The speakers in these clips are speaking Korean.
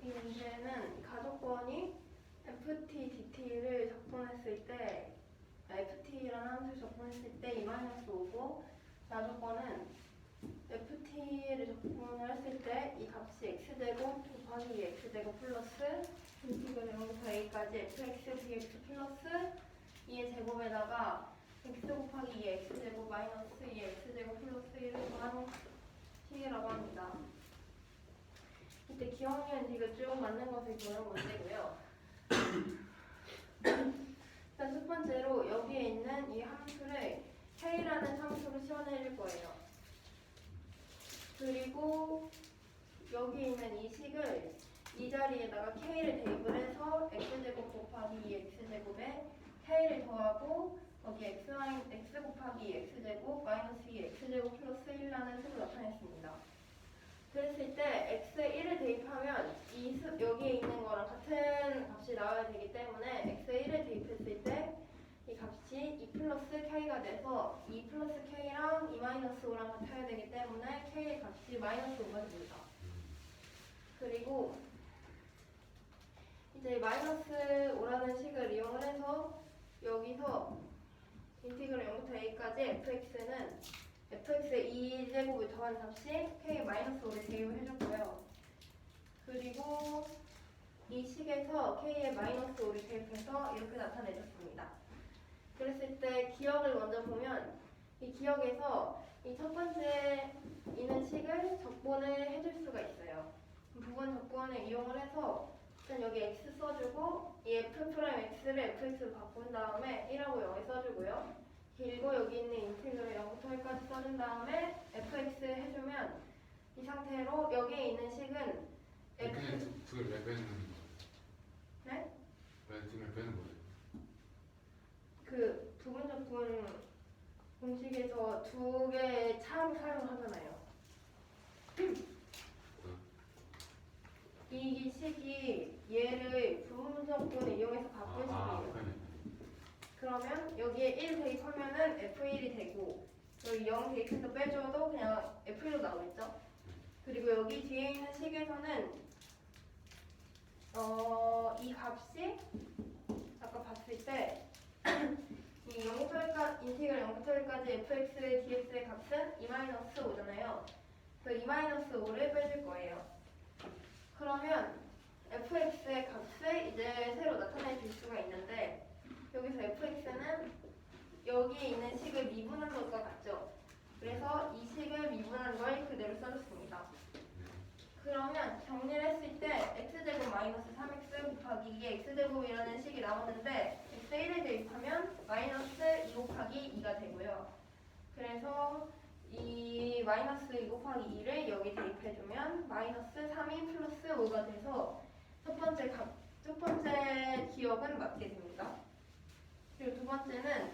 이 문제는 가족권이 ftdt를 적분했을 때 ft라는 함수를 적분했을 때 이 마이너스 5고 가족권은 ft를 적분을 했을 때 이 값이 x제곱 곱하기 2x제곱 플러스 인티그랄 0부터 a까지 fx dx 플러스 2의 제곱에다가 x 곱하기 2x제곱 마이너스 2x제곱 플러스 1을 더한 식이라고 합니다. 이때 기억니은 이거 쭉 맞는 것을 보는 문제고요. 일단 첫 번째로 여기에 있는 이 함수를 k라는 함수로 지원해줄 거예요. 그리고 여기 있는 이 식을 이 자리에다가 k를 대입을 해서 x제곱 곱하기 2x제곱에 k를 더하고 여기 x 곱하기 x제곱 마이너스 2x제곱 플러스 1라는 수로 나타냈습니다. 그랬을 때 x에 1을 대입하면 여기에 있는 거랑 같은 값이 나와야 되기 때문에 x에 1을 대입했을 때 이 값이 2 플러스 k가 돼서 2 플러스 k랑 2 마이너스 5랑 같아야 되기 때문에 k의 값이 마이너스 5가 됩니다. 그리고 이제 마이너스 5라는 식을 이용을 해서 여기서 인티그랄 0부터 a까지 fx는 fx의 2제곱을 더한 값이 k의 마이너스 5를 대입을 해줬고요. 그리고 이 식에서 k의 마이너스 5를 대입해서 이렇게 나타내줬습니다. 그랬을 때 기억을 먼저 보면 이 기억에서 이 첫 번째 있는 식을 적분을 해줄 수가 있어요. 부분 적분을 이용을 해서 일단 여기 x 써주고 이 f'x를 fx로 바꾼 다음에 1하고 0을 써주고요. 그리고 여기 있는 인티그랄 0부터 1까지 써준 다음에 fx 해주면 이 상태로 여기에 있는 식은 두개를 왜 빼는 거예요? 네? 왜 두개를 빼는 거예요? 그 부분 적분 공식에서 두 개의 차로 사용하잖아요. 이 식이 얘를 부분 적분을 이용해서 바꾼 식이에요. 그러면 여기에 1 대입하면은 f1이 되고 여기 0 대입해서 빼줘도 그냥 f1로 나오겠죠. 그리고 여기 뒤에 있는 식에서는 이 값이 아까 봤을 때 이 인티그랄 0부터 1까지 fx의 dx의 값은 2-5잖아요. 그래서 2-5를 빼줄 거예요. 그러면 fx의 값을 이제 새로 나타내 줄 수가 있는데 여기서 fx는 여기에 있는 식을 미분한 것과 같죠. 그래서 이 식을 미분한 걸 그대로 써줬습니다. 그러면 정리를 했을 때 x제곱 마이너스 3x 곱하기 2의 x제곱이라는 식이 나오는데 x에 1을 대입하면 마이너스 2 곱하기 2가 되고요. 그래서 이 마이너스 2 곱하기 2를 여기 대입해주면 마이너스 3이 플러스 5가 돼서 첫 번째 기억은 맞게 됩니다. 그리고 두 번째는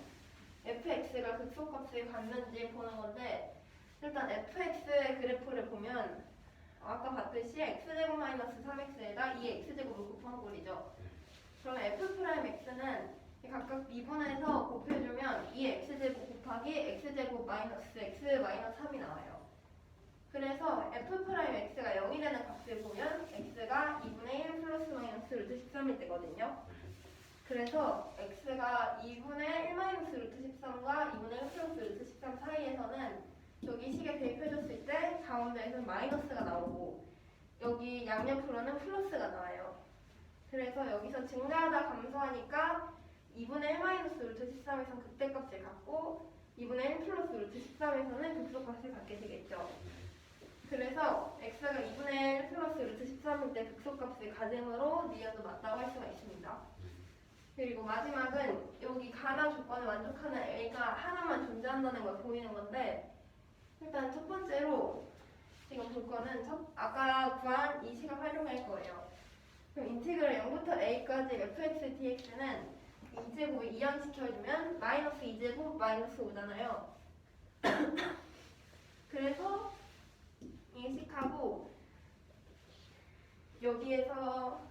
fx가 극소값을 갖는지 보는 건데 일단 fx의 그래프를 보면 아까 봤듯이 x제곱 마이너스 3x에다 2의 x제곱을 곱한 꼴이죠. 그러면 f'x는 각각 미분해서 곱해주면 2의 x제곱 곱하기 x제곱 마이너스 x 마이너스 3이 나와요. 그래서 f'x가 0이 되는 값을 보면 x가 2분의 1 플러스 마이너스 루트 13일 때거든요. 그래서 x가 2분의 1 마이너스 루트 13과 2분의 1 플러스 루트 13 사이에서는 여기 식에 대입해줬을 때 가운데에서 마이너스가 나오고 여기 양옆으로는 플러스가 나와요. 그래서 여기서 증가하다 감소하니까 2분의 1 마이너스 루트 13에서는 극대값을 갖고 2분의 1 플러스 루트 13에서는 극소값을 갖게 되겠죠. 그래서 x가 2분의 1 플러스 루트 13일 때 극소값을 가정으로 니은도 맞다고 할 수가 있습니다. 그리고 마지막은 여기 가나 조건을 만족하는 a가 하나만 존재한다는 걸 보이는 건데 일단 첫 번째로 지금 볼 거는 아까 구한 이 식을 활용할 거예요. 그럼 인티그랄 0부터 a까지 fx dx는 2제곱을 이항시켜주면 마이너스 2제곱 마이너스 5잖아요. 그래서 이 식하고 여기에서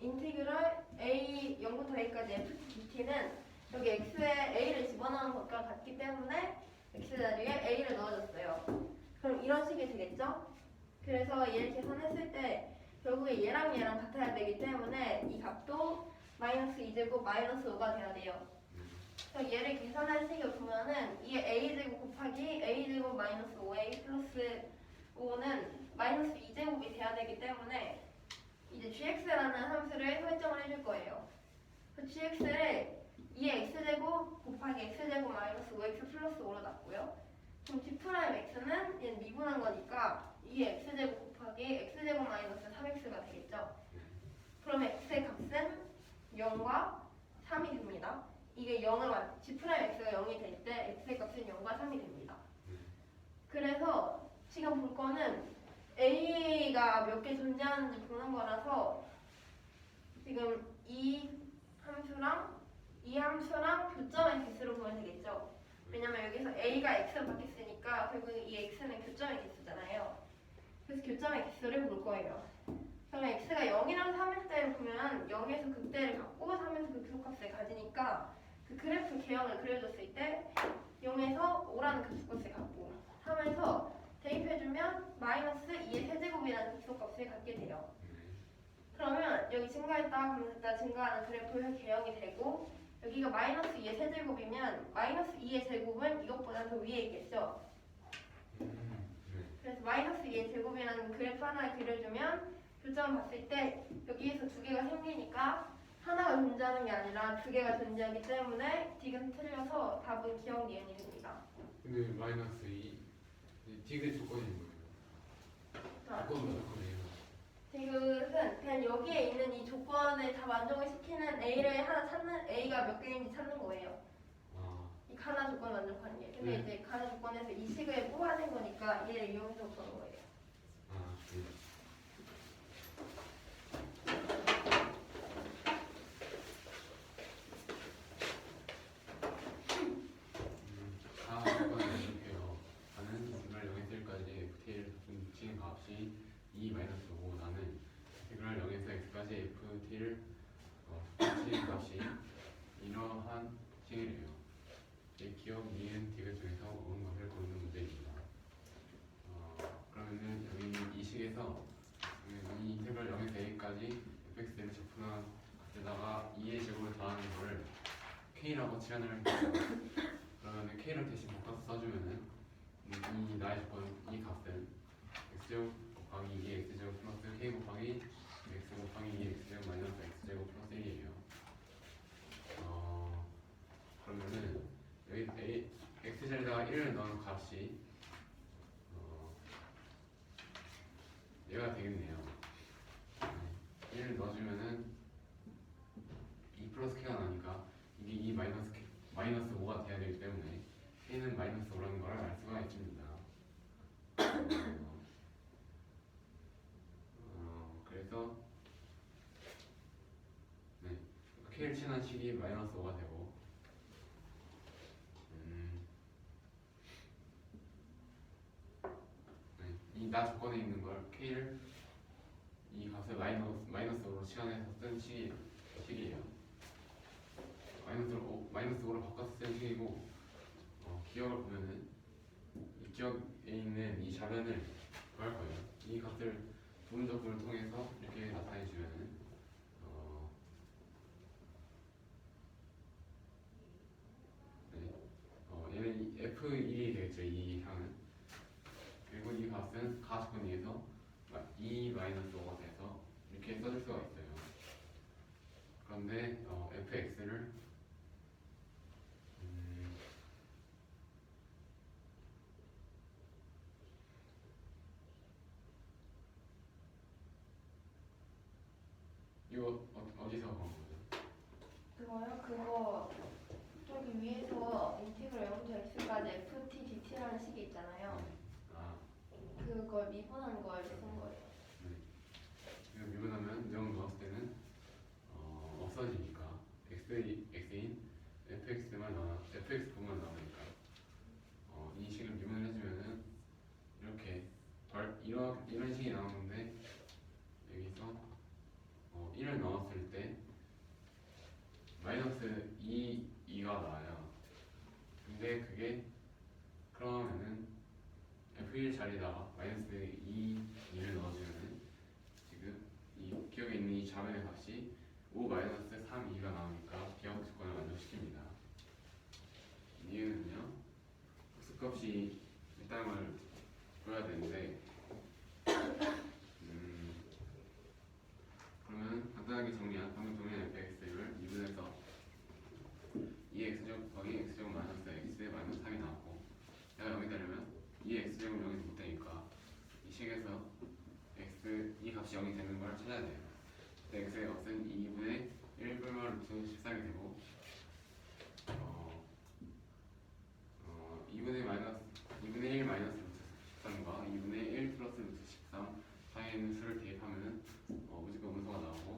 인티그랄 a 0부터 a까지 f dt는 여기 x에 a를 집어넣은 것과 같기 때문에 x 자리에 a를 넣어줬어요. 그럼 이런 식이 되겠죠? 그래서 얘를 계산했을 때 결국에 얘랑 같아야 되기 때문에 이 값도 마이너스 2제곱 마이너스 5가 돼야 돼요. 그래서 얘를 계산할 식을 보면은 이게 a제곱 곱하기 a제곱 마이너스 5a 플러스 5는 마이너스 2제곱이 돼야 되기 때문에 이제 gx라는 함수를 설정을 해줄 거예요. 그 gx를 2x제곱 곱하기 x제곱 마이너스 5x 플러스 5로 놨고요. 그럼 g'x는 얘는 미분한 거니까 2x제곱 곱하기 x제곱 마이너스 3x가 되겠죠. 그러면 x의 값은 0과 3이 됩니다. 이게 0을 g'x가 0이 될 때 x의 값은 0과 3이 됩니다. 그래서 지금 볼 거는 a가 몇 개 존재하는지 보는 거라서 지금 이 함수랑 교점의 개수로 보면 되겠죠. 왜냐면 여기서 a가 x로 바뀌었으니까 결국 이 x는 교점의 개수잖아요. 그래서 교점의 개수를 볼 거예요. 그러면 x가 0이랑 3일 때 보면 0에서 극대를 갖고 3에서 극소값을 가지니까 그 그래프 개형을 그려줬을 때 0에서 5라는 극소값을 갖고 3에서 대입해주면 마이너스 2의 세제곱이라는 극소값을 갖게 돼요. 그러면 여기 증가했다 하면 일단 증가하는 그래프의 개형이 되고 여기가 마이너스 2의 세제곱이면 마이너스 2의 제곱은 이것보다 더 위에 있겠죠. 그래서 마이너스 2의 제곱이라는 그래프 하나 그려주면 교점을 봤을 때 여기에서 두 개가 생기니까 하나가 존재하는 게 아니라 두 개가 존재하기 때문에 디귿은 틀려서 답은 기억 니은이 됩니다. 근데 마이너스 2 디귿 조건이 뭐예요? 조건이에요. 디귿은 그냥 여기에 있는 이 조건을 다 만족을 시키는 A를 하나 찾는 A가 몇 개인지 찾는 거예요. 이 가나 조건 만족하는 게. 근데 이제 가나 조건에서 이 식을 뽑아낸 거니까 얘를 이용해서 보는 거예요. 조건을 해볼게요. 나는 인테그랄 0에서 1까지 ft를 지금 값이 2 마이너스 5 나는 인테그랄 0에서 x까지 ft를 지금 값이 이러한 식이래요. 기억, 니은, 디귿 중에서 옳은 것을 고르는 문제입니다. 그러면은 여기 이 식에서 이 인테그랄 0에서 a까지 fx를 제프나 값에다가 2의 제곱을 더하는 거를 k라고 치환을 해볼게요. 그러면은 k를 대신 바꿔서 써주면은 이 나의 조건 이 값은 x제곱 곱하기 2의 x제곱 플러스 k 곱하기 x 곱하기 2의 x제곱 마이너스 x제곱 플러스 1이에요. 그러면은 여기 x자리에다가 1을 넣은 값이 얘가 되겠네요. 1을 넣어주면은 2 플러스 k가 나니까 이게 2 마이너스 5가 돼야 되기 때문에 k는 마이너스 5라는 걸 알 수가 있습니다. 그래서 k를 치환한 식이 마이너스 5가 되고 이 나 조건에 있는 걸 k를 이 값을 마이너스로 치환해서 쓴 식이에요. 마이너스 5로 바꿔서 쓴 식이고 기억을 보면은 이 기억에 있는 이 좌변을 구할 거예요. 이 값을 부분적분을 통해서 이렇게 나타내 주면은 얘는 f1이 되겠죠. 이 항은. 그리고 이 값은 가 조건에 의해서 2 마이너스 5가 돼서 이렇게 써줄 수가 있어요. 그런데 fx를 이거 어디서 본 거예요? 그거요? 그거 저기 위에서 인티그랄 0부터 x까지 ft dt라는 식이 있잖아요. 그걸 미분한 걸 쓴 거예요. 이거 미분하면 0 넣었을 때는 없어지니까 x인 fx만 fx분만 남으니까 이 식을 미분을 해주면은 이렇게 이런 식이 나오는데 여기서 1을 넣었을 때 마이너스 2가 나와요. 근데 그게 그러면은 f1 자리에다가 마이너스 2 이 좌변의 값이 5-3, 2가 나오니까 기하급 조건을 만족시킵니다. 이유는요, 값이 있다는 걸 보여야 되는데, 그러면 간단하게 방금 정리한 fx를 2분에서 2x제곱 곱하기 x제곱 마이너스 x 마이너스 3이 나왔고, 내가 0이 되려면 2x제곱 0이 못 되니까 이 식에서 이 값이 0이 되는 걸 찾아야 돼요. x의 값은 2분의 1분의 루트 13이 되고, 2분의 1 마이너스 루트 13과 2분의 1 플러스 루트 13 사이에 있는 수를 대입하면은 무조건 음수가 나오고,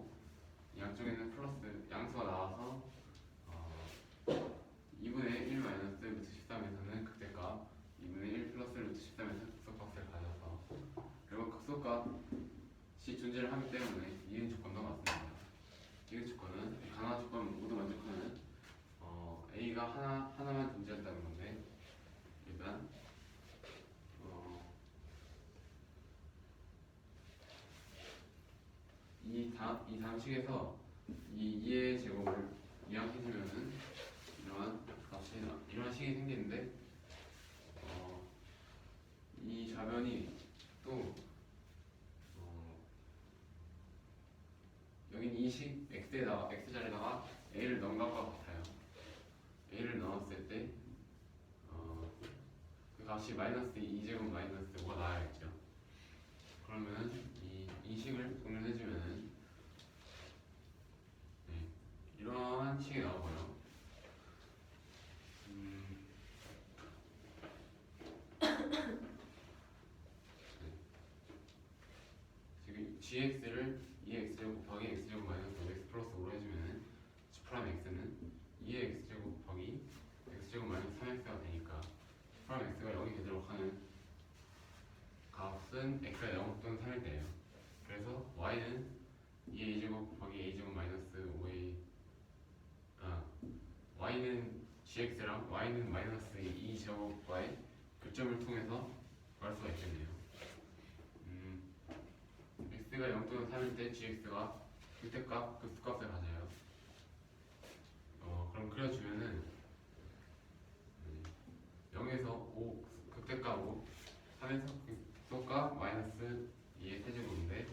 양쪽에는 플러스 양수가 나와서 2분의 1 마이너스 루트 13에서는 극대값, 2분의 1 플러스 루트 13에서 극소값을 가져서, 그리고 극소값이 존재를 하기 때문에 이은 조건도 맞습니다. 이은 조건은 가나 조건 모두 만족하는 A가 하나만 존재한다는 건데, 일단 이 다음 식에서 이 2의 제곱을 이항해주면은 이러한 식이 생기는데, 이 좌변이 또 여긴 이 식 x 자리에다가 a를 넣은 것과 같아요. a를 넣었을 때 그 값이 마이너스 2제곱 마이너스 5가 나와야겠죠. 그러면은 이 식을 정리해주면은 이러한 식이 나오고요. 지금 gx를 2x제곱 곱하기 x제곱 마이너스 5x 플러스 5로 해주면은 g 프라임 x는 2의 x제곱 곱하기 x제곱 마이너스 3x가 되니까 g 프라임 x가 0이 되도록 하는 값은 x가 0 또는 3일 때예요. 그래서 y는 2의 a제곱 곱하기 a제곱 마이너스 5a y는 gx랑 y는 마이너스 2제곱과의 교점을 통해서 구할 수가 있겠네요. x가 0 또는 3일 때 gx가 극대값, 극소값을 가져요. 그럼 그려주면은 0에서 5, 극대값 5, 3에서 극소값 마이너스 2의 세제곱인데,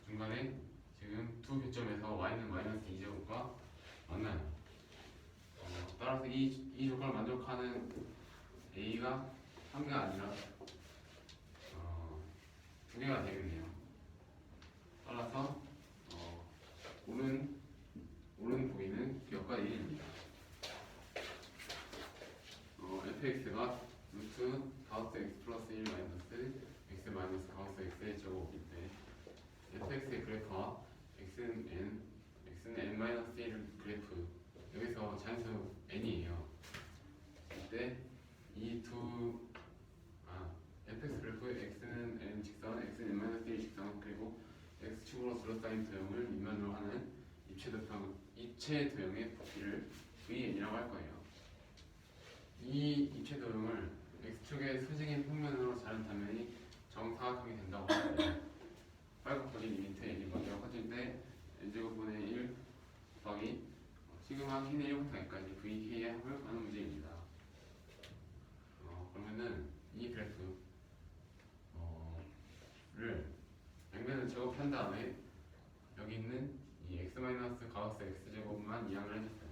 중간에 지금 두 교점에서 y는 마이너스 2제곱과 만나요. 따라서 이 조건을 만족하는 a가 한 개가 아니라 두 개가 되겠네요. 따라서 옳은 부위는 기억과 1입니다. fx가 루트 가우스 x 플러스 1 마이너스 x 마이너스 가우스 x의 제곱일 때 fx의 그래프와 x는 n 마이너스 1 그래프, 여기서 자연수 n이에요. 이때 fx 그래프 x는 n 직선, x는 n-1 직선, 그리고 x축으로 둘러싸인 도형을 밑면으로 하는 입체 도형의 부피를 vn이라고 할 거예요. 이 입체 도형을 x축의 수직인 평면으로 자른 단면이 정사각형이 된다고 하는데, 빨갛거리 리미트 n이 먼저 커질 때 n제곱분의 1 곱하기 시그마 k는 1부터 n까지 vk의 합을 하는 문제입니다. 그러면은 이 그래프를 양면을 제곱한 다음에 여기 있는 이 x 마이너스 가우스 x 제곱만 이항을 해줬어요.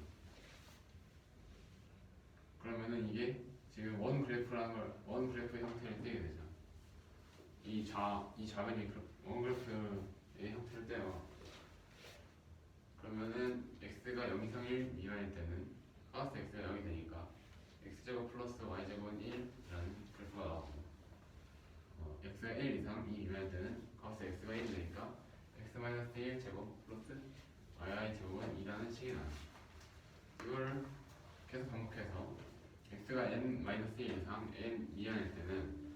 그러면은 이게 지금 원 그래프의 형태를 띄게 되죠. 이 좌변이 원 그래프의 형태를 떼요. 그러면은 x가 0 이상 1 미만일 때는 가우스 x가 0이 되니까 x제곱 플러스 y제곱은 1이라는 그래프가 나오고, x가 1 이상 2 미만일 때는 가우스 x가 1이 되니까 x 마이너스 1 제곱 플러스 y 제곱은 2라는 식이 나요. 이거를 계속 반복해서 x가 n 마이너스 1 이상 n 이하일 때는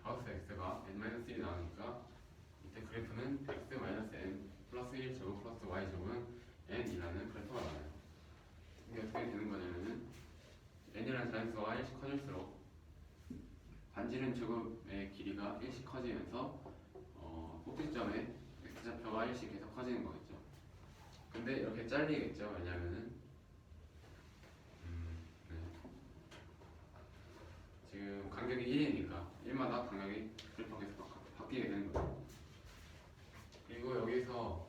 가우스 x가 n 마이너스 1이 나오니까 이때 그래프는 x 마이너스 n 플러스 1 제곱 플러스 y 제곱은 n이라는 그래프가 나와요. 이게 어떻게 되는 거냐면은 n이라는 자연수가 1씩 커질수록 반지름 제곱의 길이가 1씩 커지면서 꼭지점에 x좌표가 1과 1씩 계속 커지는 거겠죠. 근데 이렇게 잘리겠죠. 왜냐면은 네. 지금 간격이 1이니까 1마다 간격이 그래프가 계속 바뀌게 되는 거예요. 그리고 여기서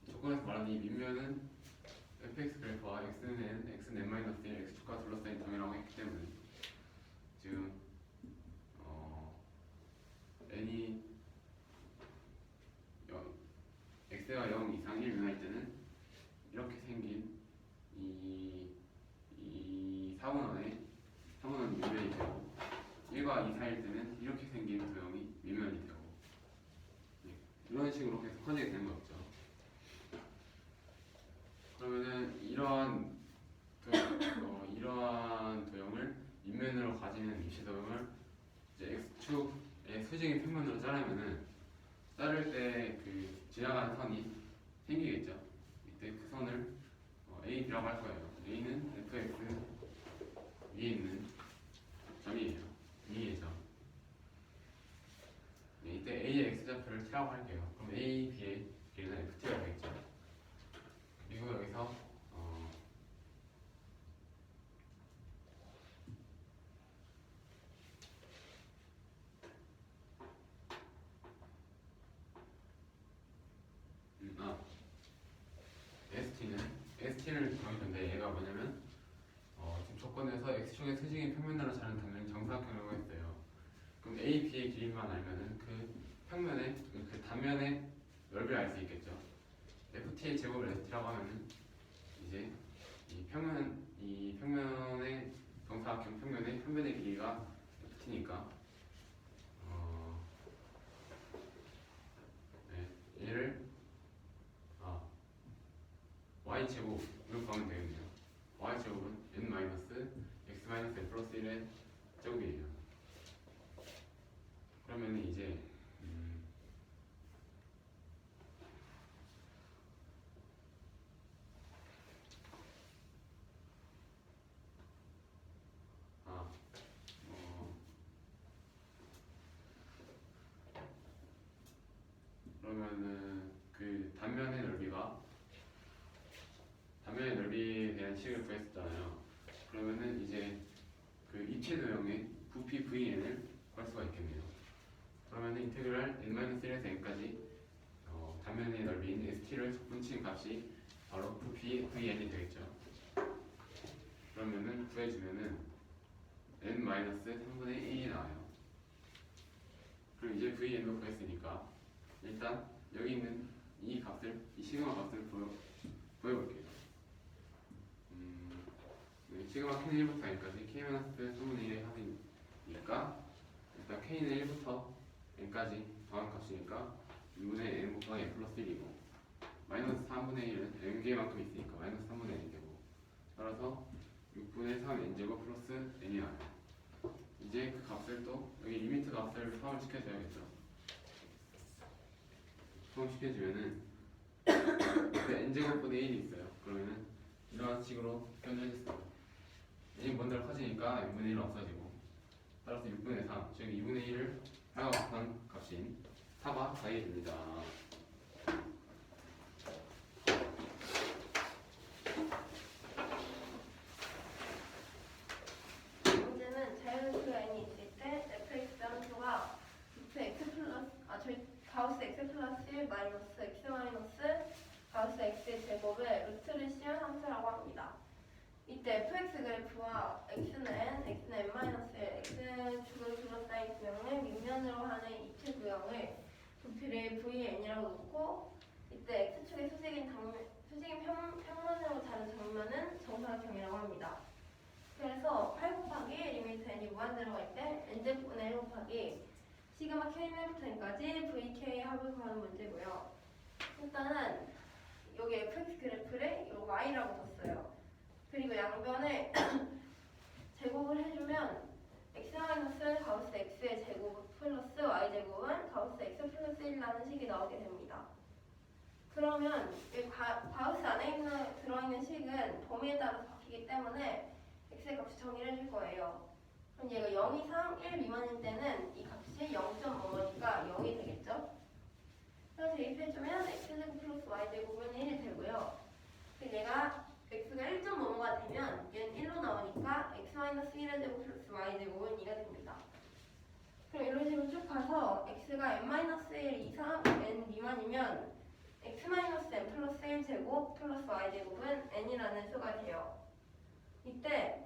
조건에서 말하는 이 밑면은 fx 그래프와 x는 xn-1, x축과 둘러싸인 점이라고 했기 때문에 지금 n이 x가 0 이상 1 미만일 때는 이렇게 생긴 이 사분원의 밑면이 되고 1과 2 사이일 때는 이렇게 생긴 도형이 밑면이 되고 이런 식으로 계속 커지게 되는 거죠. 그러면은 이러한 도형을 밑면으로 가지는 입시 도형을 이제 x축의 수직인 평면으로 자르면은 자를 때 그 지나가는 선이 생기겠죠. 이때 그 선을 A, B라고 할 거예요. A는 fx 위에 있는 점이에요. 위의 점. 네, 이때 A의 x좌표를 t라고 할게요. 그럼 A, B의 길이는 ft가 되겠죠. 그리고 여기서 ST를 정해줬는데 얘가 뭐냐면 지금 조건에서 x축의 수직인 평면으로 자른 단면이 정사각형이라고 했어요. 그럼 A, B의 길이만 알면은 그 평면의 그 단면의 넓이를 알 수 있겠죠. FT의 제곱을 ST라고 하면은 이제 이 평면의 정사각형 평면의 한 변의 길이가 FT니까 네, 얘를 y제곱으로 구하면 되겠네요. y제곱은 n-x-n 플러스 1의 제곱이에요. 그러면 이제 그러면은 그 단면의 넓이에 대한 식을 구했었잖아요. 그러면은 이제 그 입체 도형의 부피 vn을 구할 수가 있겠네요. 그러면은 인테그랄 n-1에서 n까지 단면의 넓이인 st를 적분치는 값이 바로 부피 vn이 되겠죠. 그러면은 구해주면은 n-3분의 1이 나와요. 그럼 이제 vn도 구했으니까 일단 여기 있는 이 시그마 값을 구해볼게요. 시그마 k는 1부터 n까지 k-3분의 1의 합이니까 일단 k는 1부터 n까지 더한 값이니까 2분의 n 곱하기 n 플러스 1이고 마이너스 3분의 1은 n개만큼 있으니까 마이너스 3분의 n개고 따라서 6분의 3 n제곱 플러스 n이 나와요. 이제 그 값을 또 여기 리미트 값을 포함을 시켜줘야겠죠. 포함시켜주면은 옆에 n제곱분의 1이 있어요. 그러면은 이런 식으로 표현해줬어요. n이 먼저 커지니까 n분의 1은 없어지고 따라서 6분의 3, 즉 2분의 1을 하여간 값인 4가 가게 됩니다. 문제는 자연수가 n이 있을 때 fx 함수가 x 플러스 가우스 x 플러스 1 마이너스 x 마이너스 가우스 x의 제곱을 루트를 씌운 함수라고 합니다. 이때 fx 그래프와 x는 xn-1, x축을 둘러싸인 도형을 밑면으로 하는 입체 도형을 부피를 vn이라고 놓고 이때 x축의 수직인 평면으로 다른 정면은 정사각형이라고 합니다. 그래서 8 곱하기 리미트 n이 무한대로 갈 때 n제곱분의 1 곱하기 시그마 k는 1부터 n까지 vk의 합을 구하는 문제고요. 일단은 여기 fx 그래프를 y라고 뒀어요. 그리고 양변에 제곱을 해주면 x-가우스 x의 제곱 플러스 y제곱은 가우스 x 플러스 1이라는 식이 나오게 됩니다. 그러면 이 가우스 안에 들어있는 식은 범위에 따라서 바뀌기 때문에 x의 값이 정의를 해줄 거예요. 그럼 얘가 0 이상 1 미만일 때는 이 값이 0.5니까 0이 되겠죠? 그래서 대입해주면 x제곱 y 제곱은 1이 되고요. 그리고 얘가 x가 1.5가 되면 얘는 1로 나오니까 x 마이너스 1의 제곱 플러스 y 제곱은 2가 됩니다. 그럼 이런 식으로 쭉 가서 x가 n-1 이상 n 미만이면 x-n 플러스 1 제곱 플러스 y 제곱은 n이라는 수가 돼요. 이때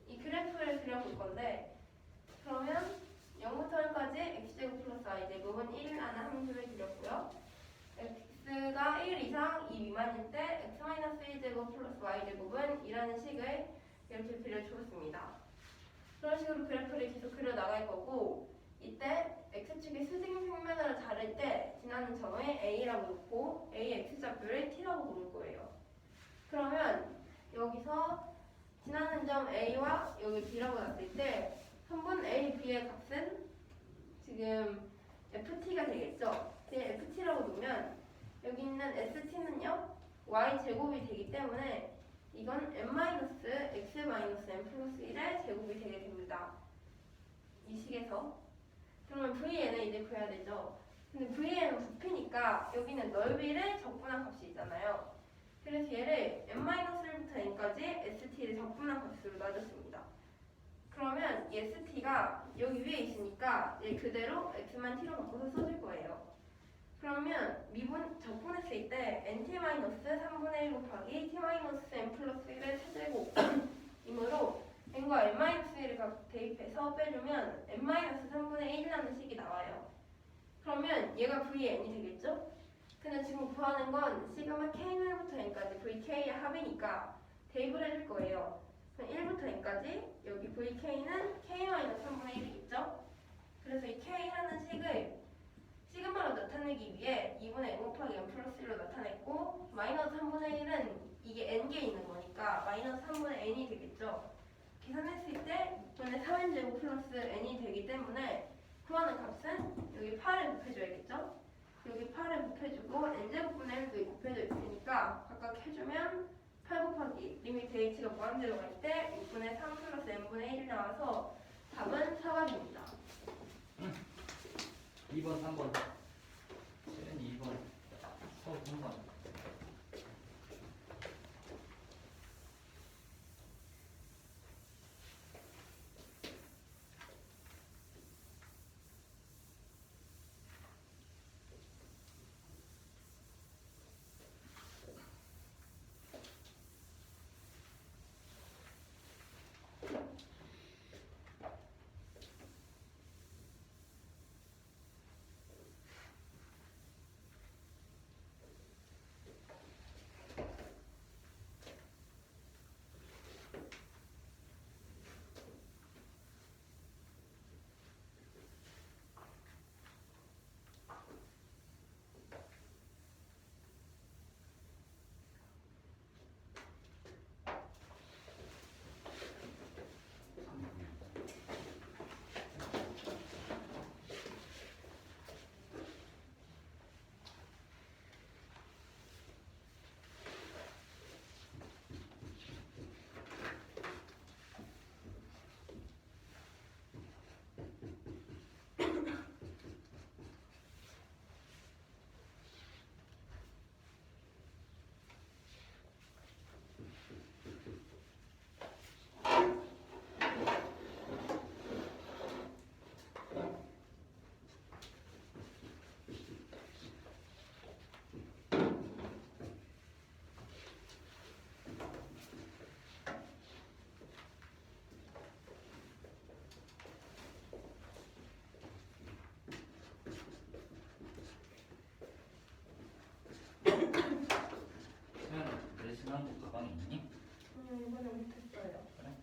이 그래프를 그려볼 건데 그러면 0부터 1까지 x제곱 플러스 y제곱은 1이라는 함수를 그렸고요. x가 1 이상 2 미만일 때 x-1제곱 플러스 y제곱은 2라는 식을 이렇게 그려주었습니다. 그런 식으로 그래프를 계속 그려나갈 거고 이때 x축의 수직 평면으로 자를 때 지나는 점을 a라고 놓고 a의 x좌표를 t라고 부를 거예요. 그러면 여기서 지나는 점 a와 여기 b라고 놨을 때 선분 a, b의 값은 지금 ft가 되겠죠. ft라고 놓으면 여기 있는 st는요 y 제곱이 되기 때문에 이건 n-x-n 플러스 1의 제곱이 되게 됩니다. 이 식에서 그러면 vn을 이제 구해야 되죠. 근데 vn은 부피니까 여기는 넓이를 적분한 값이 있잖아요. 그래서 얘를 n-1부터 n까지 st를 적분한 값으로 놔줬습니다. 그러면 이 st가 여기 위에 있으니까 얘 그대로 x만 t로 바꿔서 써줄 거예요. 그러면 미분 적분했을 때 nt-3분의 1 곱하기 t-n 플러스 1의 세제곱이므로 n과 n-1을 대입해서 빼주면 n-3분의 1이라는 식이 나와요. 그러면 얘가 vn이 되겠죠? 근데 지금 구하는 건 시그마 k1부터 n까지 vk의 합이니까 대입을 해줄 거예요. 그럼 1부터 n까지 여기 vk는 k-3분의 1이겠죠? 그래서 이 k라는 식을 시그마로 나타내기 위해 2분의 n 곱하기 n 플러스 1로 나타냈고 마이너스 3분의 1은 이게 n개 있는 거니까 마이너스 3분의 n이 되겠죠. 계산했을 때 6분의 4n제곱 플러스 n이 되기 때문에 구하는 값은 여기 8을 곱해줘야겠죠. 여기 8을 곱해주고 n제곱분의 1도 곱해져 있으니까 각각 해주면 8 곱하기 리미트 h가 무한대로 갈 때 6분의 3 플러스 n분의 1이 나와서 답은 4가 됩니다. 2번, 3번. 2번. 3번. 레슨한국 가방이 있니? 이번에 못했어요. 그래?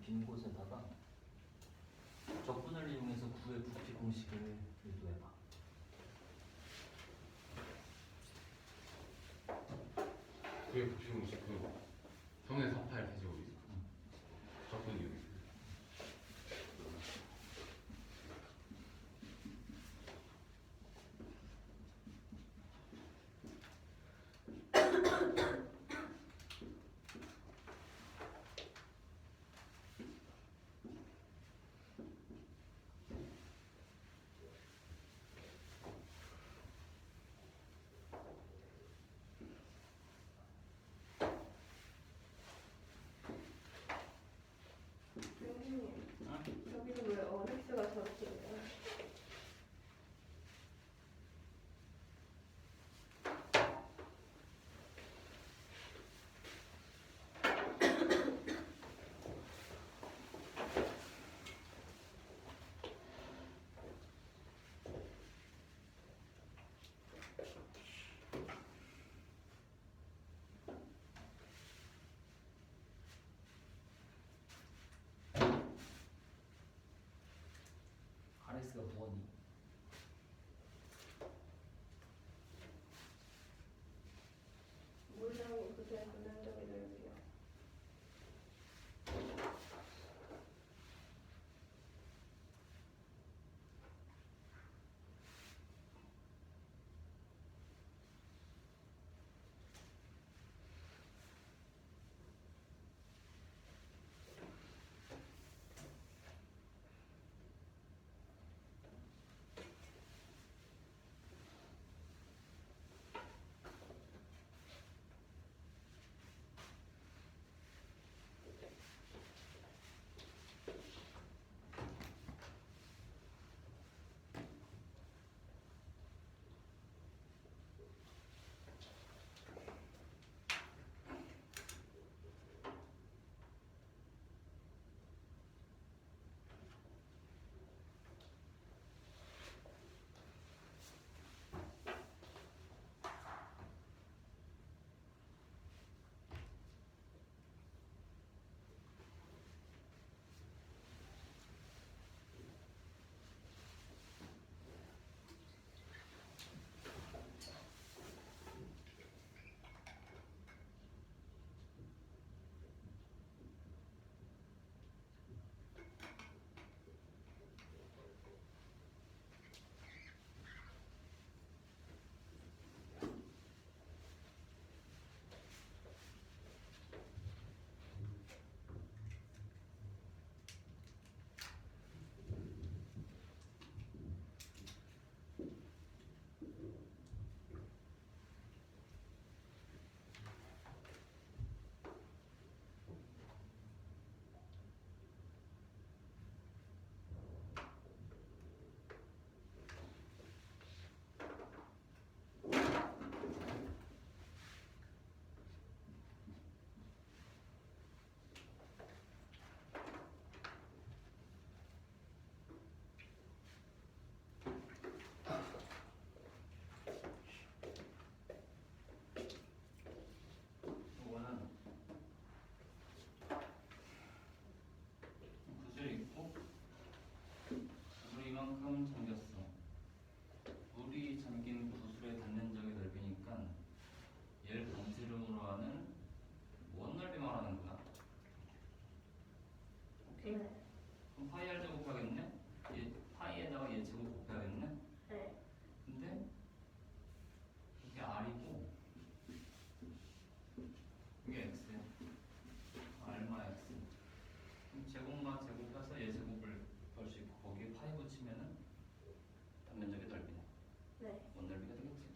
빈 곳에다가 적분을 이용해서 구의 부피 공식을 유도해봐. 그게 부피 공식 그 성의 4파일 돼지고기 적분 이용해. 선생님, 응? 여기는 왜 어넥스가 저렇게 있나요? RS가 뭐니? 물량이 그대 근원적이 넓이요. 이거는 구슬이 있고 구슬이 이만큼 잠겼어. 물이 잠긴 구슬의 닿는 적의 넓이니까 얘를 반지름으로 하는 원 넓이 말하는 거야. 오케이? 네. 그럼 파이 r 제곱 하겠네? 얘 파이에다가 얘 제곱 곱해야겠네? 네. 근데 이게 r이고 이게 x야. r마 x. 그럼 제곱마 제곱해서 얘 제곱을 걸 수 있고 거기에 파이 붙이면은 단면적의 넓이네. 네. 원 넓이가 되겠지.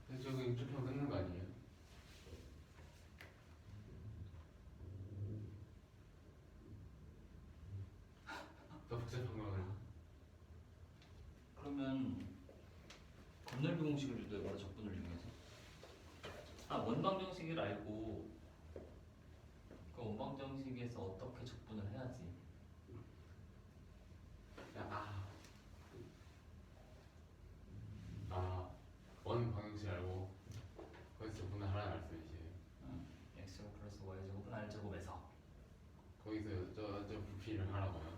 근데 저거 인쪽하면 끝난 거 아니에요? 더 복잡한 거 하나? 그러면 건넓이 공식을 유도해봐라. 적분을 이용해서. 원방정식을 알고 그 원방정식에서 어떻게 적분을 해야지. 야, 아, 원 방정식 알고 거기서 분할하라는 말씀이시에요. x제곱 플러스 y제곱은 r제곱에서 거기서 저 부피를 하라고요.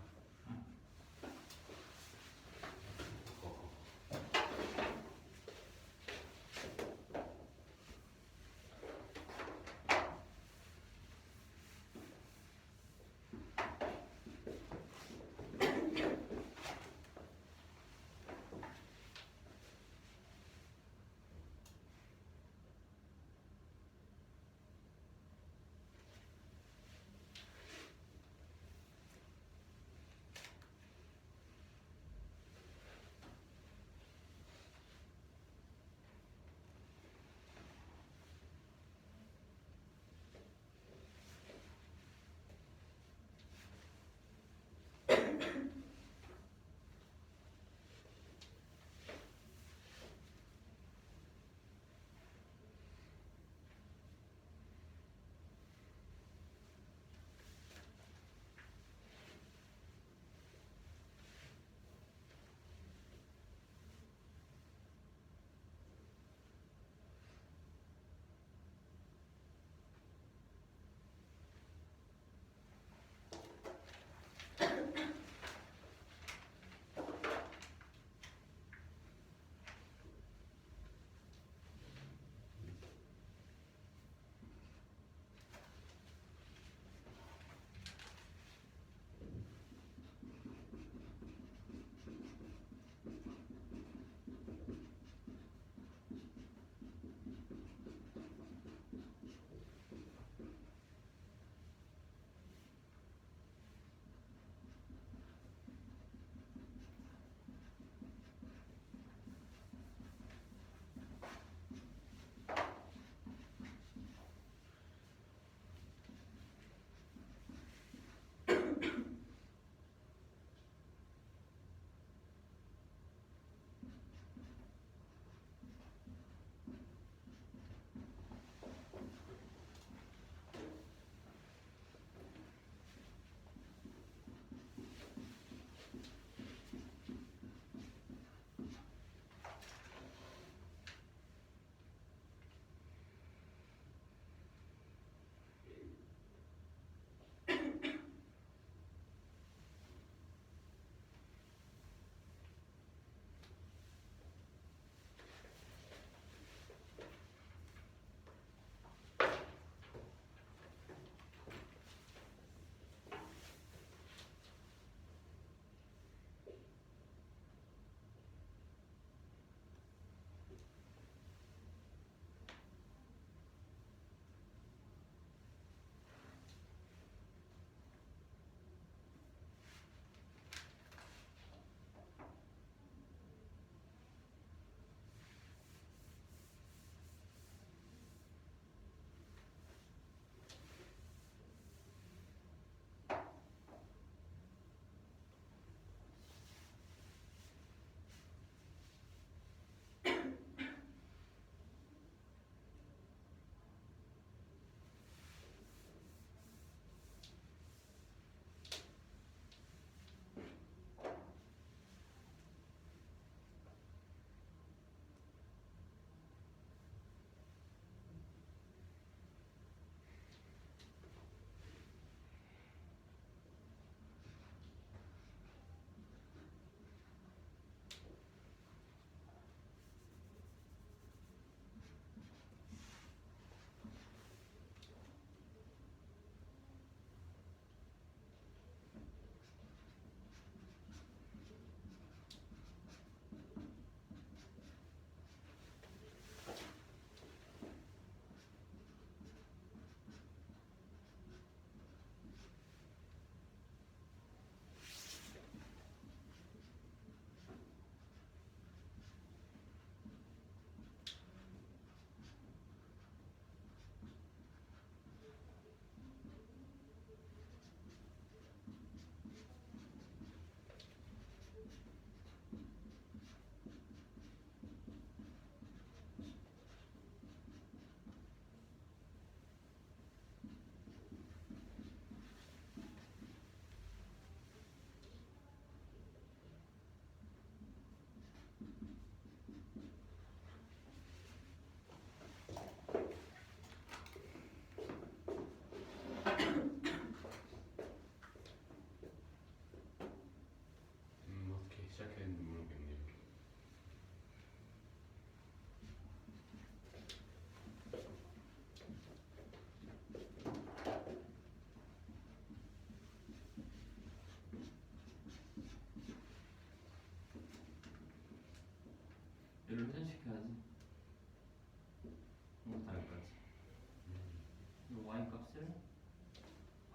y 값을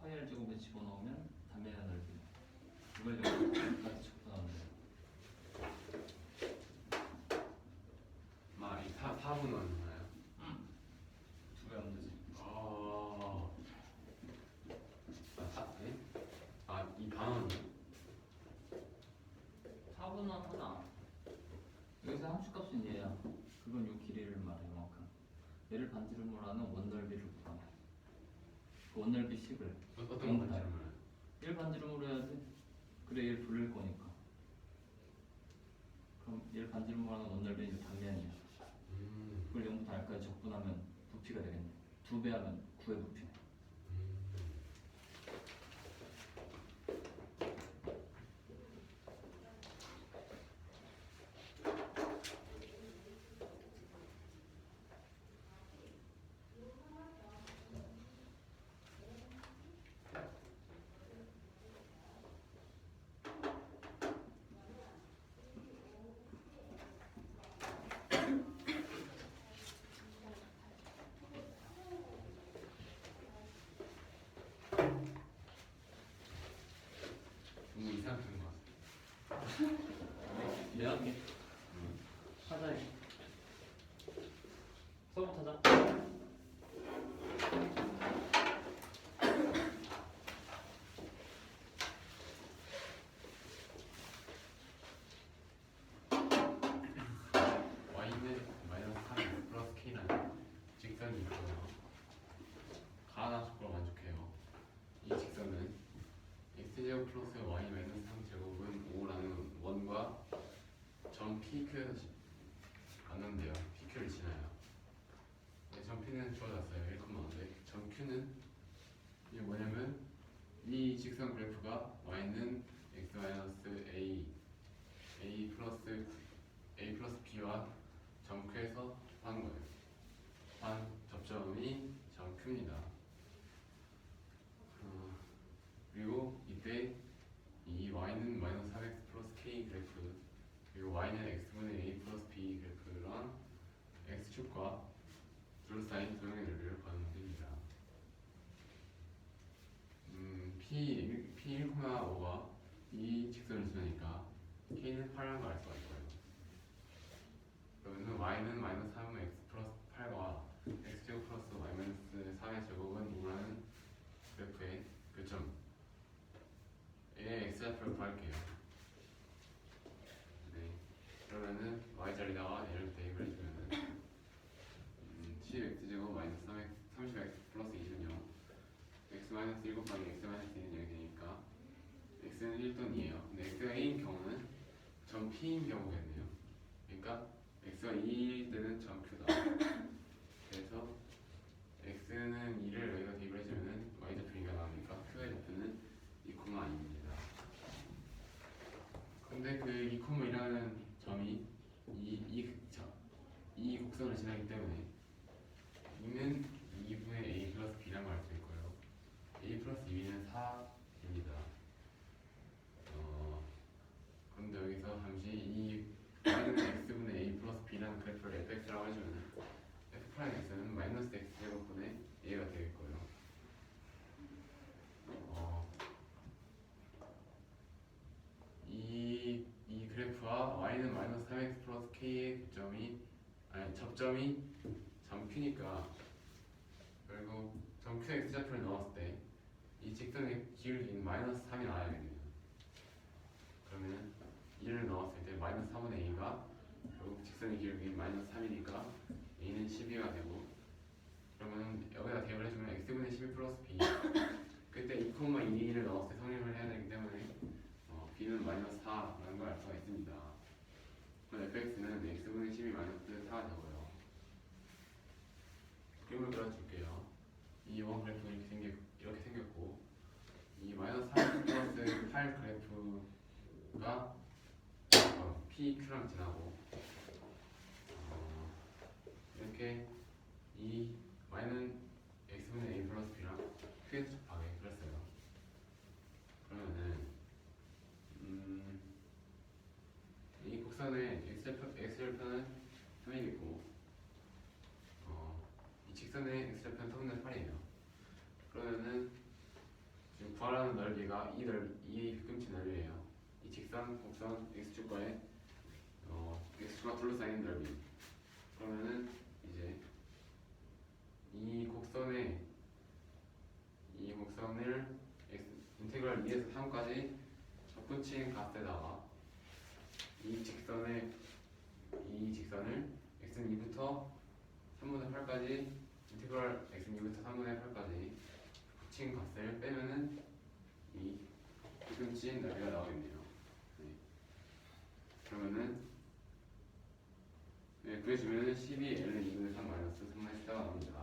파이를 제곱에 집어넣으면 단면의 넓이 이걸 여기까지 접근하면 돼요. 이 4분은 얼마나요? 2배 하면 되지. 이 반원이요? 4분은 하나. 여기서 함수값은 얘야. 그건 요 길이를 말해 이만큼. 얘를 반지름으로 하는 원넓이를 구하네. 그 원넓이 식을 어떤 반지름을? 1 반지름으로 해야지. 그래 얘를 돌릴 거니까. 그럼 얘를 반지름으로 하는 원넓이는 단면이야. 그걸 0부터 r까지 적분하면 부피가 되겠네. 2배 하면 9의 부피네. 너무 이상한 것 같아. 내가 할게. 하자 이거. 서부터 하자. y는 -3 플러스 k라는 직선이 있고요. 가나 조건을 만족해요. 이 직선은 x제곱 플러스 y -3 제곱은 5라는 원과 점 PQ에서 만난대요. PQ를 지나요. 점 P는 주어졌어요. 1,5인데 점 Q는 이게 뭐냐면 이 직선 그래프가 y는 x-a a 플러스 b와 점 Q에서 접하는 거예요. 한 접점이 점 Q입니다. 그리고 이때 이 y는 -3x 플러스 k 그래프 그리고 y는 x분의 a 플러스 b 그래프랑 x축과 둘러싸인 도형의 넓이를 구하면 됩니다. P 1,5가 이 직선을 지나니까 k는 8이라는 걸 알 수가 있고요. 그러면 y는 -3x 플러스 8과 x제곱 플러스 y 3의 제곱은 5라는 그래프의 교점 의 x좌표를 구할게요. 네. 그러면은 y자리다가 얘를 대입을 해주면은 10x제곱 -3x 30x 플러스 20은 0 x 1 곱하기 x 1은 0이 되니까 x는 1 또는 2예요. 근데 x가 1인 경우는 점 P인 경우겠네요. 그러니까 x가 2일 때는 점 Q다. 그래서 x는 2를 여기가 대입을 해주면은 y좌표 2가 나오니까 q의 좌표는 2,2입니다. 근데 그 2,2라는 점이 이 곡선을 지나기 때문에 2는 2분의 a 플러스 b라고 할 수 있고요. a 플러스 2는 4입니다. 그런데 여기서 잠시 이 y는 x분의 a 플러스 b라는 그래프를 fx라고 해주면 f 프라임 x는 마이너스 x 제곱분의 a가 되겠고요. 이 그래프와 y는 -3x 플러스 k의 접점이 점 Q니까 결국 점 Q x좌표를 넣었을 때 이 직선의 기울기는 -3이 나와야겠네요. 그러면 1을 넣었을 때 -3분의 a가 결국 직선의 기울기는 -3이니까 a는 12가 되고 그러면 여기다 대입을 해주면 x분의 12 플러스 b 그때 2,2를 넣었을 때 성립을 해야 되기 때문에 b는 -4라는 걸 알 수가 있습니다. 그럼 fx는 x분의 12 4가 되고요. 그림을 그려줄게요. 이 원 그래프는 이렇게 생겼고 이 -3 플러스 8 그래프가 PQ랑 지나고 이렇게 이 y는 x분의 a 플러스 b랑 q에서 접하게 그렸어요. 그러면은 이 곡선의 x절편은 3이겠고 이 직선의 x절편 터미널 8이에요. 접하는 넓이가 이 빗금치 넓이에요. 이 직선, 곡선, x축과의 x축과 둘러싸인 넓이. 그러면은 이제 이 곡선을 인테그랄 2에서 3까지 접붙인 값에다가 이 직선을 x는 2부터 3분의 8까지 인테그랄 x는 2부터 3분의 8까지 붙인 값을 빼면은 이 빗금치 넓이가 나오겠네요. 네. 그러면은 그래주면은 12 ln 2분의 3 마이너스 3분의 14가 나옵니다.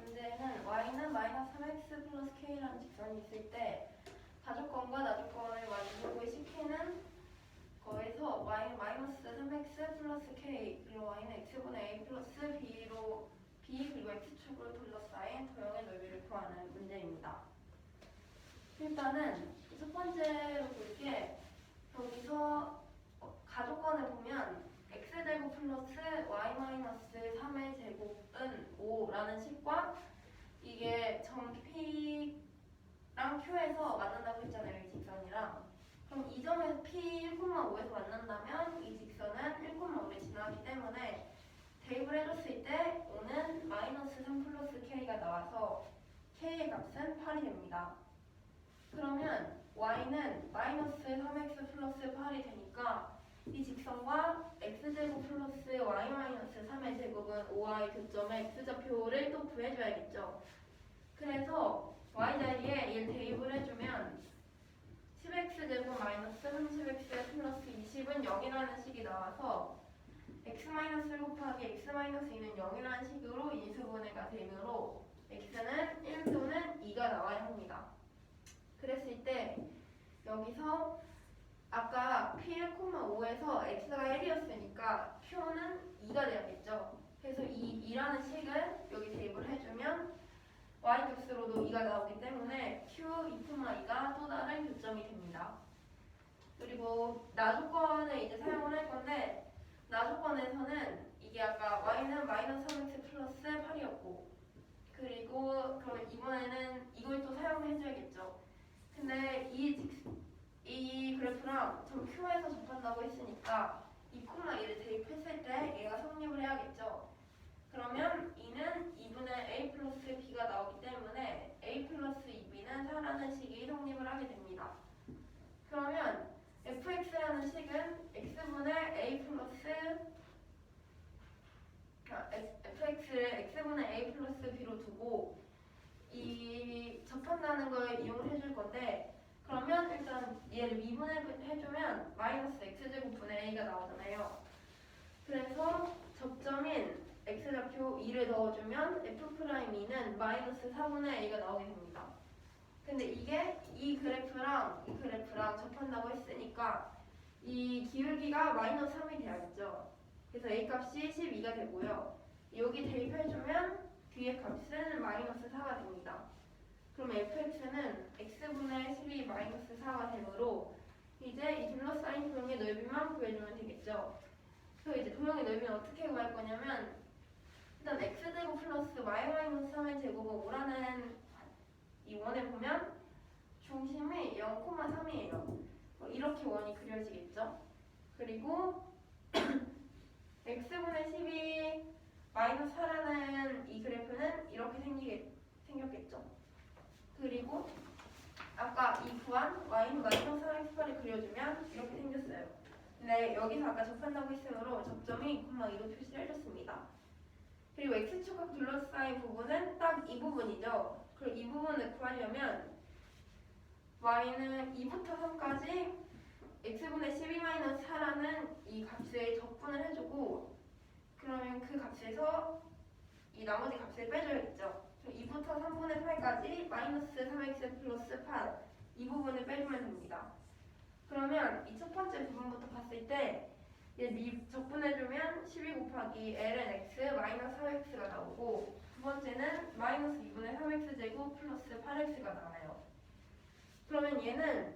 문제는 y는 마이너스 3x 플러스 k라는 직선이 있을 때 가족권과 나족권을 완전히 시키는 거에서 y는 마이너스 3x 플러스 k 그리고 y는 x분의 a 플러스 b로 b 그리고 x축으로 둘러싸인 도형의 넓이를 구하는 문제입니다. 일단은 첫 번째로 볼 게 여기서 가족권을 보면 x제곱 플러스 y 마이너스 3의 제곱은 5라는 식과 이게 점 P랑 Q에서 만난다고 했잖아요. 이 직선이랑. 그럼 이 점에서 P 1,5에서 만난다면 이 직선은 1,5를 지나기 때문에 대입을 해줬을 때 5는 마이너스 3 플러스 K가 나와서 K의 값은 8이 됩니다. 그러면 Y는 마이너스 3x 플러스 8이 되니까 이 직선과 x제곱 플러스 y 마이너스 3의 제곱은 5y 교점의 x좌표를 또 구해줘야겠죠. 그래서 y 자리에 얘를 대입을 해주면 10x제곱 마이너스 30x 플러스 20은 0이라는 식이 나와서 x 마이너스 1 곱하기 x 마이너스 2는 0이라는 식으로 인수분해가 되므로 x는 1 또는 2가 나와야 합니다. 그랬을 때 여기서 아까 P1,5에서 x가 1이었으니까 Q는 2가 돼야겠죠. 그래서 이 2라는 식을 여기 대입을 해주면 y값으로도 2가 나오기 때문에 Q 2,2가 또 다른 교점이 됩니다. 그리고 나조건을 이제 사용을 할 건데 나조건에서는 이게 아까 y는 마이너스 3x 플러스 8이었고 그리고 그러면 이번에는 이걸 또 사용해줘야겠죠. 근데 이 그래프랑 점 Q에서 접한다고 했으니까 2,2를 대입했을 때 얘가 성립을 해야겠죠. 그러면 2는 2분의 a 플러스 b가 나오기 때문에 a 플러스 2b는 4라는 식이 성립을 하게 됩니다. 그러면 fx라는 식은 x분의 a 플러스 fx를 x분의 a 플러스 b로 두고 이 접한다는 걸 이용을 해줄 건데 그러면 일단 얘를 미분을 해주면 마이너스 x제곱분의 a가 나오잖아요. 그래서 접점인 x좌표 2를 넣어주면 f'2는 마이너스 4분의 a가 나오게 됩니다. 근데 이게 이 그래프랑 접한다고 했으니까 이 기울기가 마이너스 3이 돼야겠죠. 그래서 a 값이 12가 되고요. 여기 대입해주면 뒤의 값은 마이너스 4가 됩니다. 그럼 fx는 x분의 12 마이너스 4가 되므로 이제 이 둘러싸인 도형의 넓이만 구해주면 되겠죠. 그래서 이제 도형의 넓이는 어떻게 구할 거냐면 일단 x제곱 플러스 y 마이너스 3의 제곱은 5라는 이 원에 보면 중심이 0,3이에요. 이렇게 원이 그려지겠죠. 그리고 x분의 12 마이너스 4라는 이 그래프는 이렇게 생겼겠죠. 그리고 아까 이 구한 y는 마이너스 3x8을 그려주면 이렇게 생겼어요. 근데 여기서 아까 접한다고 했으므로 접점이 2로 표시를 해줬습니다. 그리고 x축각 둘러싸인 부분은 딱 이 부분이죠. 그리고 이 부분을 구하려면 y는 2부터 3까지 x분의 12-4라는 이 값에 적분을 해주고 그러면 그 값에서 이 나머지 값을 빼줘야겠죠. 2부터 3분의 8까지 마이너스 3x 플러스 8 이 부분을 빼주면 됩니다. 그러면 이 첫 번째 부분부터 봤을 때 적분해주면 12 곱하기 ln x 마이너스 4x가 나오고 두 번째는 마이너스 2분의 3x 제곱 플러스 8x가 나와요. 그러면 얘는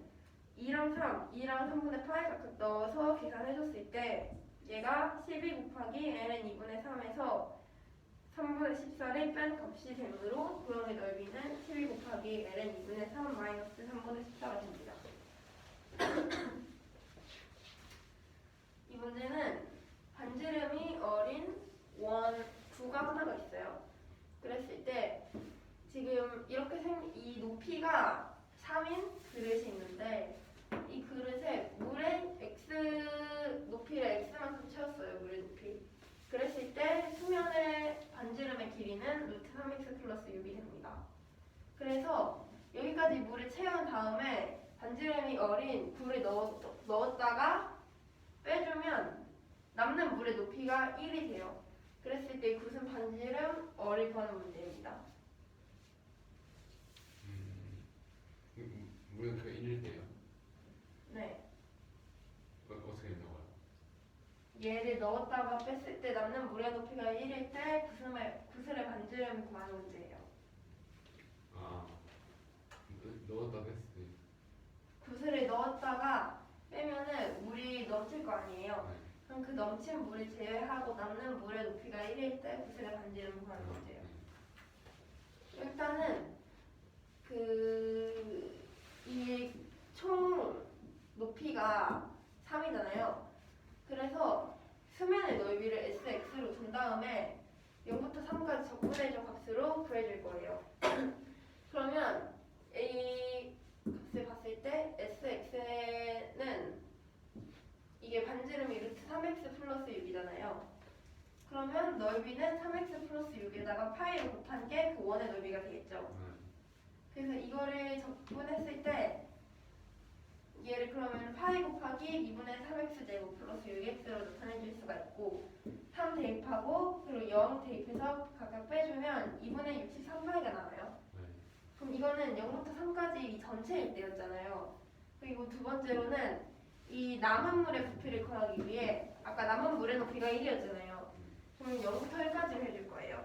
2랑 3, 2랑 3분의 8 각각 넣어서 계산해줬을 때 얘가 12 곱하기 ln 2분의 3에서 3분의 14를 뺀 값이 되므로 구형의 넓이는 12 곱하기 ln 2분의 3 마이너스 3분의 14가 됩니다. 이 문제는 반지름이 어린 원 구가 하나가 있어요. 그랬을 때 지금 이렇게 이 높이가 3인 그릇이 있는데 이 그릇에 물의 x 높이를 x만큼 채웠어요. 물의 높이. 그랬을 때 수면의 반지름의 길이는 루트 3x 플러스 6이 됩니다. 그래서 여기까지 물을 채운 다음에 반지름이 어린 굴을 넣었다가 빼주면 남는 물의 높이가 1이 돼요. 그랬을 때 굿은 반지름 어를 구하는 문제입니다. 물은 그 1일 때요. 네. 어떻게 된다고요? 얘를 넣었다가 뺐을 때 남는 물의 높이가 1일 때 구슬의 반지름 구하는 문제예요. 아, 넣었다 뺐을 때. 구슬을 넣었다가 빼면은 물이 넘칠 거 아니에요. 네. 그럼 그 넘친 물을 제외하고 남는 물의 높이가 1일 때 구슬의 반지름 구하는 문제예요. 일단은 이 총 높이가 3이잖아요. 그래서 수면의 넓이를 sx로 둔 다음에 0부터 3까지 적분해준 값으로 구해줄 거예요. 그러면 a 값을 봤을 때 sx는 이게 반지름이 루트 3x 플러스 6이잖아요. 그러면 넓이는 3x 플러스 6에다가 파이를 곱한 게 그 원의 넓이가 되겠죠. 그래서 이거를 적분했을 때 얘를 그러면 파이 곱하기 2분의 3x 제곱 플러스 6x로 나타내줄 수가 있고 3 대입하고 그리고 0 대입해서 각각 빼주면 2분의 63파이가 나와요. 그럼 이거는 0부터 3까지 이 전체일 때였잖아요. 그리고 두 번째로는 이 남은 물의 부피를 구하기 위해 아까 남은 물의 높이가 1이었잖아요. 그럼 0부터 1까지 해줄 거예요.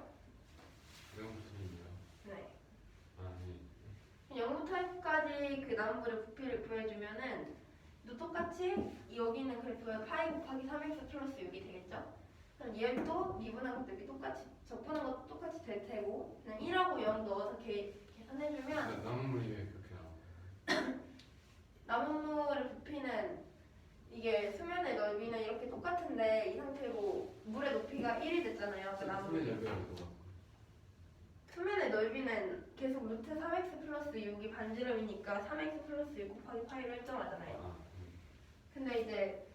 0부터입니다. 네. 아, 네. 0부터 1까지 그 남은 물의 부피를 구해주면은 또 똑같이 여기는 그래프가 파이 곱하기 3x 플러스 6이 되겠죠? 그럼 얘도 미분한 것도 똑같이 적분한 것도 똑같이 될 테고 그냥 1하고 0 넣어서 계산해주면 남은 물이 왜 그렇게 나와? 남은 물의 부피는 이게 수면의 넓이는 이렇게 똑같은데 이 상태로 물의 높이가 1이 됐잖아요. 그 남은 수면의 물이. 넓이가 더 수면의 넓이는 계속 루트 3x 플러스 6이 반지름이니까 3x 플러스 6 곱하기 파이로 일정하잖아요. 아, 근데 이제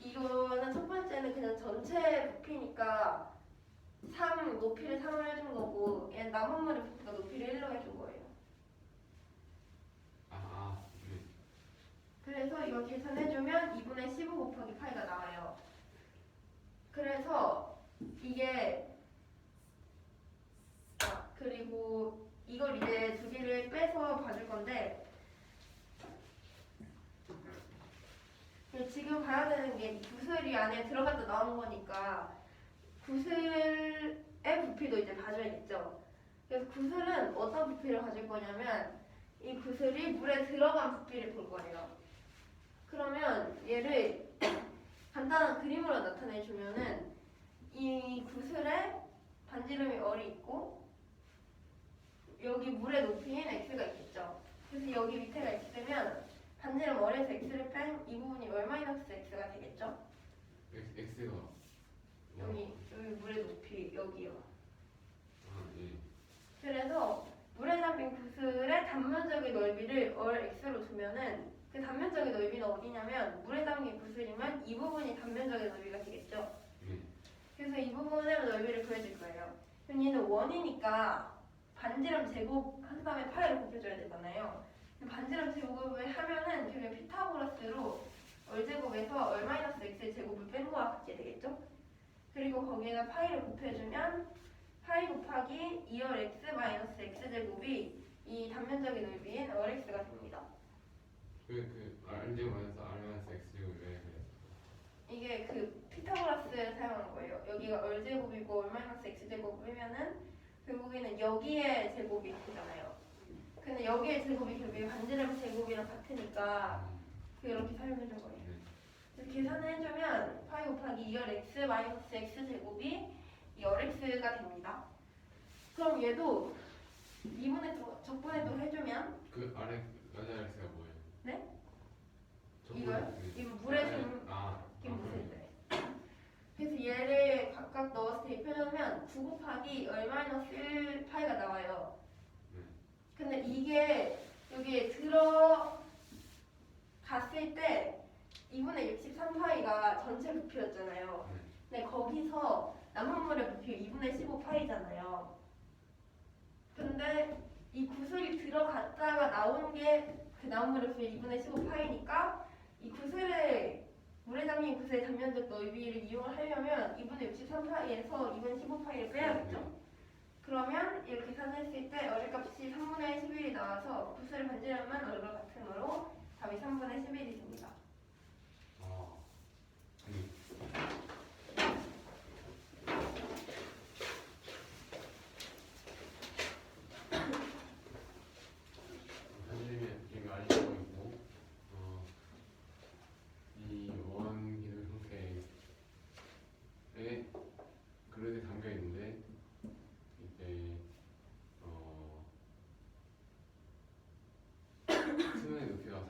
이거는 첫 번째는 그냥 전체 부피니까 3 높이를 3을 해준 거고 얘는 남은 물의 부피가 높이를 1로 해준 거예요. 네. 그래서 이거 계산해주면 2분의 15 곱하기 파이가 나와요. 그래서 이게 그리고 이걸 이제 두 개를 빼서 봐줄 건데 지금 봐야 되는 게 구슬이 안에 들어갔다 나온 거니까 구슬의 부피도 이제 봐줘야겠죠. 그래서 구슬은 어떤 부피를 가질 거냐면 이 구슬이 물에 들어간 부피를 볼 거예요. 그러면 얘를 간단한 그림으로 나타내주면은 이 구슬에 반지름이 얼이 있고 여기 물의 높이인 x가 있겠죠. 그래서 여기 밑에가 x면 반지름 얼에서 x를 뺀 이 부분이 얼 마이너스 x가 되겠죠. X가 여기 물의 높이 여기요. 아, 네. 그래서 물에 담긴 구슬의 단면적의 넓이를 얼 x로 두면은 그 단면적의 넓이는 어디냐면 물에 담긴 구슬이면 이 부분이 단면적의 넓이가 되겠죠. 네. 그래서 이 부분의 넓이를 구해줄 거예요. 그럼 얘는 원이니까 반지름 제곱 한 다음에 파이를 곱해줘야 되잖아요. 반지름 제곱을 하면은 그냥 피타고라스로 얼제곱에서 얼 마이너스 x의 제곱을 뺀 거와 같게 되겠죠. 그리고 거기에다 파이를 곱해주면 파이 곱하기 2열 x 마이너스 x 제곱이 이 단면적인 넓이인 얼 x가 됩니다. R제곱에서 R-X제곱이 왜 그래요? 이게 그 피타고라스를 사용한 거예요. 여기가 얼 제곱이고 얼 마이너스 x 제곱이면은 결국에는 여기에 제곱이 되잖아요. 근데 여기에 제곱이 결국에 반지름 제곱이랑 같으니까 그렇게 사용해준 거예요. 네. 그래서 계산을 해주면 파이 곱하기 2열 x 마이너스 x 제곱이 2x가 됩니다. 그럼 얘도 2분의 적분해도 해주면 그 아래 여자 X가 뭐예요? 네? 저분은- 이거요? 네. 이거 물에 좀 이게 무슨 때? 그래서 얘를 각각 넣어서 대입해주면 9 곱하기 열 마이너스 1 파이가 나와요. 네. 근데 이게 여기에 들어갔을 때 2분의 63파이가 전체 부피였잖아요. 네. 근데 거기서 남은 물의 부피가 2분의 15파이잖아요. 근데 이 구슬이 들어갔다가 나온 게 그 남은 물의 부피 2분의 15파이니까 이 구슬을 물에 담긴 구슬의 단면적 넓이를 이용을 하려면 2분의 63파이에서 2분의 15파이를 빼야겠죠? 그러면 이렇게 계산했을 때 어리값이 3분의 11이 나와서 구슬을 반지름은 얼과 같은 거로 답이 3분의 11이 됩니다. 아니 반지름이 이거 알리고 있고 이 원기둥 형태의 그릇에 담겨 있는데 이제 수면의 높이가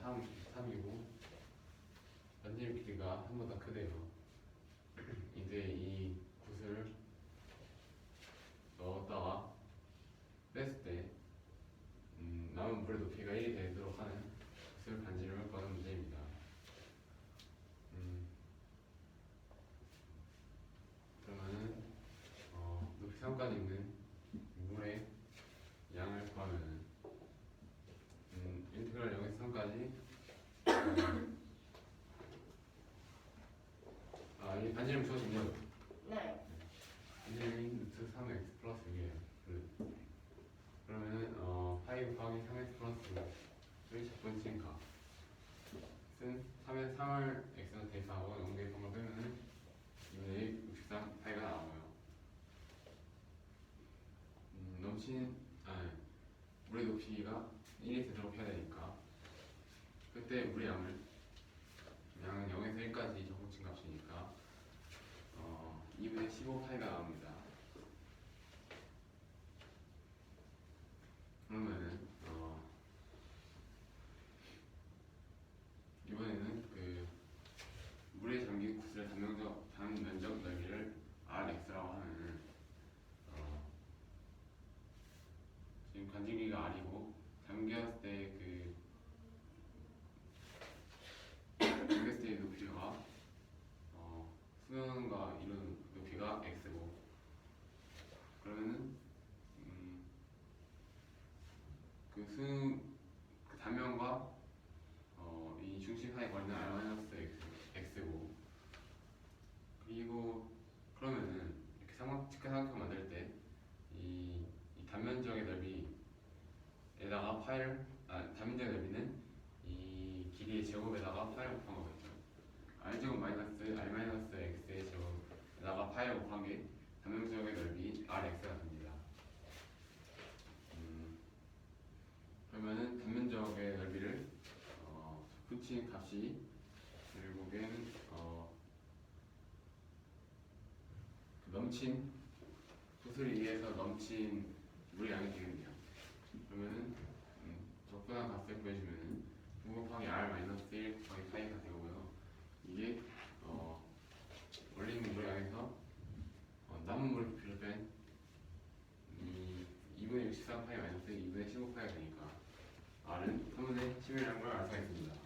3이고 반지름 길이가 한 번 더 크대요. 이제 이 굿을 넣었다가 뺐을 때 남은 물의 높이가 1이 되도록 하는 굿을 반지름을 구하는 문제입니다. 그러면은 높이 3까지 있는 물의 양을 구하면은 인테그랄 0에서 3까지 이 반지름 주어지면 네. 반지름이 루트 3x 플러스 6이에요. 그러면은 파이 곱하기 3x 플러스 6의 첫 번째인 값은 3에 3을 x한테 대입하고 0 대입한 걸 빼면은 2분의 63 파이가 나와요. 물의 높이가 1이 되도록 해야 되니까 그때 물의 양은 0에서 1까지 정보층 값이니까 2분의 15파이가 나옵니다. 그러면은 이번에는 그 물에 잠긴 구슬의 단면적 넓이를 Rx라고 하면은 지금 관직기가 R이고 잠겼을 때 잠겼을 때의 높이가 수면과 이룬 높이가 X고 그러면은 그 단면과 이 중심 사이 거리는 R-X고 그리고 그러면은 이렇게 직각삼각형 만들 때 이 단면적의 넓이에다가 단면적의 넓이는 이 길이의 제곱에다가 파이를 곱한 거겠죠. R제곱 마이너스 R 마이너스 X의 제곱에다가 파이를 곱한 게 단면적의 넓이 RX가 됩니다. 그러면은 단면적의 넓이를 붙인 값이 결국엔 넘친 구슬에 의해서 넘친 물의 양이 되겠네요. 그러면은 적분한 값을 구해주면은 9 곱하기 R 마이너스 1 곱하기 파이가 되고요. 이게 원래 있는 물의 양에서 남은 물의 부피를 뺀 2분의 64 파이 마이너스 2분의 15 파이가 되니까 R은 3분의 11이라는 걸 알 수가 있습니다.